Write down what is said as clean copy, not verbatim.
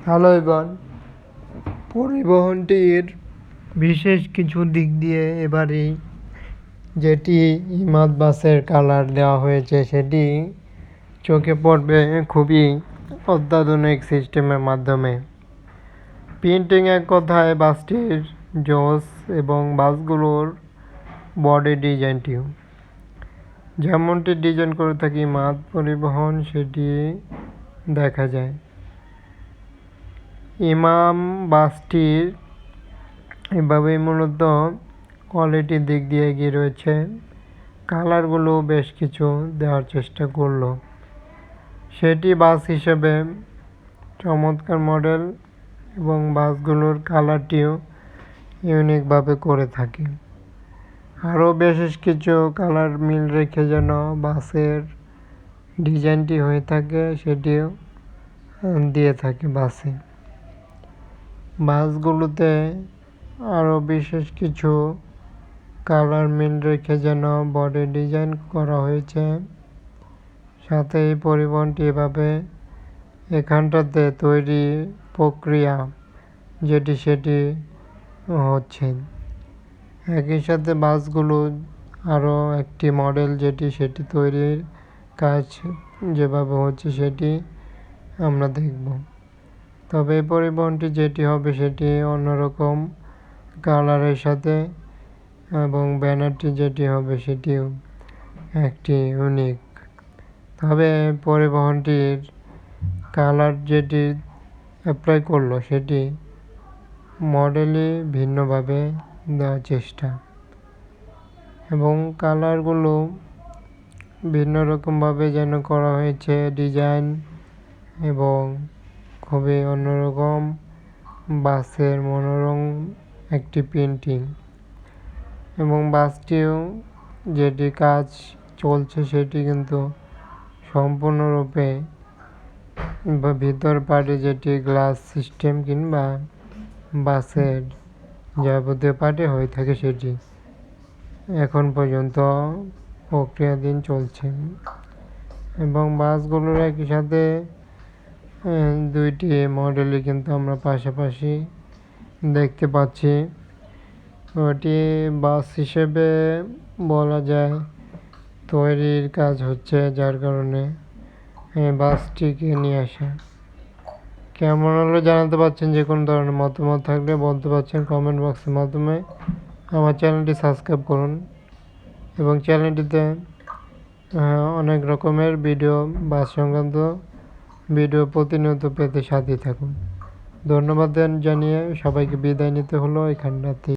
Hello everyone, পরিবহনটির বিশেষ কিছু দিক দিয়ে এবারে যেটি ইমাদ বাসের কালার দেওয়া হয়েছে সেটি চোখে পড়বে খুবই অত্যাধুনিক সিস্টেমের মাধ্যমে। প্রিন্টিং এক কথায় বাসটির জোস এবং বাসগুলোর বডি ডিজাইনটিও যেমনটি ডিজাইন করে থাকি ইমাদ পরিবহন সেটি দেখা যায়। ইমাম বাসটির এভাবেই মূলত কোয়ালিটির দিক দিয়ে এগিয়ে রয়েছে। কালারগুলো বেশ কিছু দেওয়ার চেষ্টা করলো, সেটি বাস হিসেবে চমৎকার মডেল এবং বাসগুলোর কালারটিও ইউনিকভাবে করে থাকে। আরও বিশেষ কিছু কালার মিল রেখে যেন বাসের ডিজাইনটি হয়ে থাকে সেটিও দিয়ে থাকে বাসে। বাসগুলোতে আরও বিশেষ কিছু কালার মিল রেখে যেন বডি ডিজাইন করা হয়েছে। সাথে এই পরিবহনটি এভাবে এখানটাতে তৈরি প্রক্রিয়া যেটি সেটি হচ্ছে। একই সাথে বাসগুলো আরও একটি মডেল যেটি সেটি তৈরির কাজ যেভাবে হচ্ছে সেটি আমরা দেখব। তবে এই পরিবহনটি যেটি হবে সেটি অন্যরকম কালারের সাথে এবং ব্যানারটি যেটি হবে সেটিও একটি ইউনিক। তবে পরিবহনটির কালার যেটি অ্যাপ্লাই করলো সেটি মডেলই ভিন্নভাবে দেওয়ার চেষ্টা এবং কালারগুলো ভিন্ন রকমভাবে যেন করা হয়েছে ডিজাইন এবং খুবই অন্যরকম বাসের মনোরম একটি প্রিন্টিং এবং বাসটিও যেটি কাজ চলছে সেটি কিন্তু সম্পূর্ণরূপে ভিতর পার্টে যেটি গ্লাস সিস্টেম কিংবা বাসের যাবতীয় পার্টে হয়ে থাকে সেটি এখন পর্যন্ত প্রক্রিয়াধীন চলছে এবং বাসগুলোর একই সাথে দুইটি মডেলই কিন্তু আমরা পাশাপাশি দেখতে পাচ্ছি। ওটি বাস হিসেবে বলা যায় তৈরির কাজ হচ্ছে, যার কারণে বাসটিকে নিয়ে আসা। কেমন হলো জানাতে পারছেন, যে কোনো ধরনের মতামত থাকলে বলতে পারছেন কমেন্ট বক্সের মাধ্যমে। আমার চ্যানেলটি সাবস্ক্রাইব করুন এবং চ্যানেলটিতে অনেক রকমের ভিডিও বাস সংক্রান্ত ভিডিও প্রতিনিয়ত পেতে সাথে থাকুন। ধন্যবাদ জানিয়ে সবাইকে বিদায় নিতে হলো এখানটাতে।